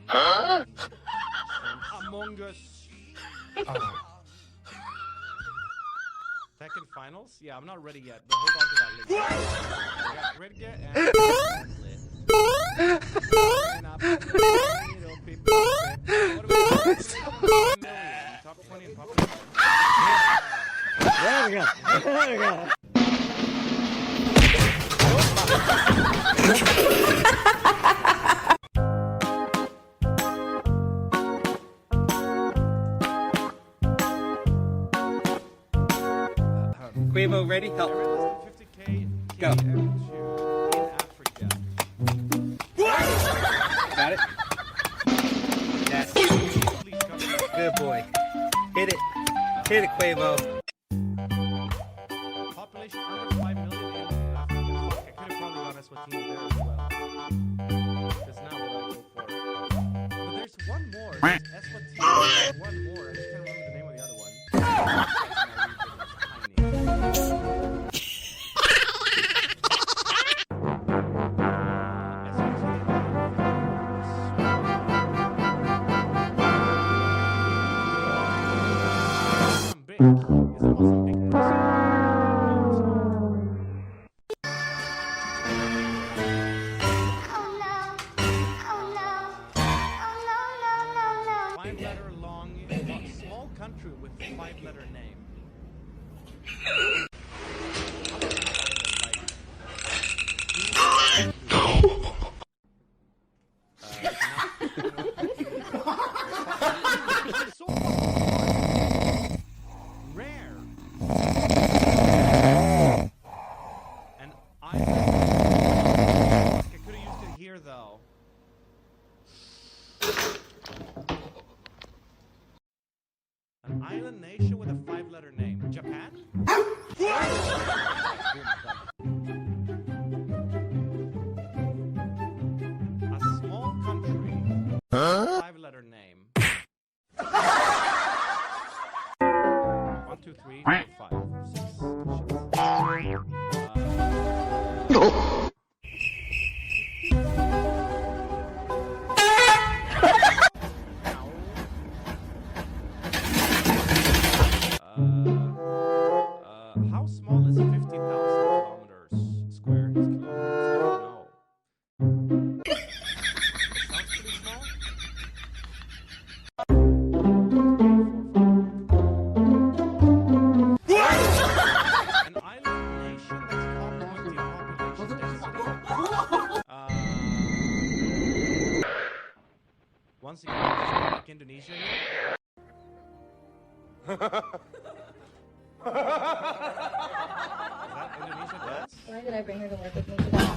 Huh? Among Us. Tekken Finals? Yeah, I'm not ready yet, but hold on to that link. Yeah, ready yet? And little people. What about top 20 in population? There we go. There we go. Quavo, ready? Help. 50K Go. in Africa. Got it? Yes. Good boy. Hit it. Hit it, Quavo. Population under 5 million in Africa. I could have probably gone Eswatini there as well. Because now what I go for. But there's one more. There's Eswatini. One more. I just can't remember the name of the other one. Five-letter long, small country with a five-letter name. Rare. And I could have used it here though. An island nation with a five-letter name. Japan? A small country. Five-letter name. 1, 2, 3, 4, 5, 6. How small is 50,000 kilometers? Square is kilometers. I don't know. Sounds pretty small. An island nation that's top 20 population density. Once again, just like Indonesia here. Is that Indonesia dance? Why did I bring her to work with me today?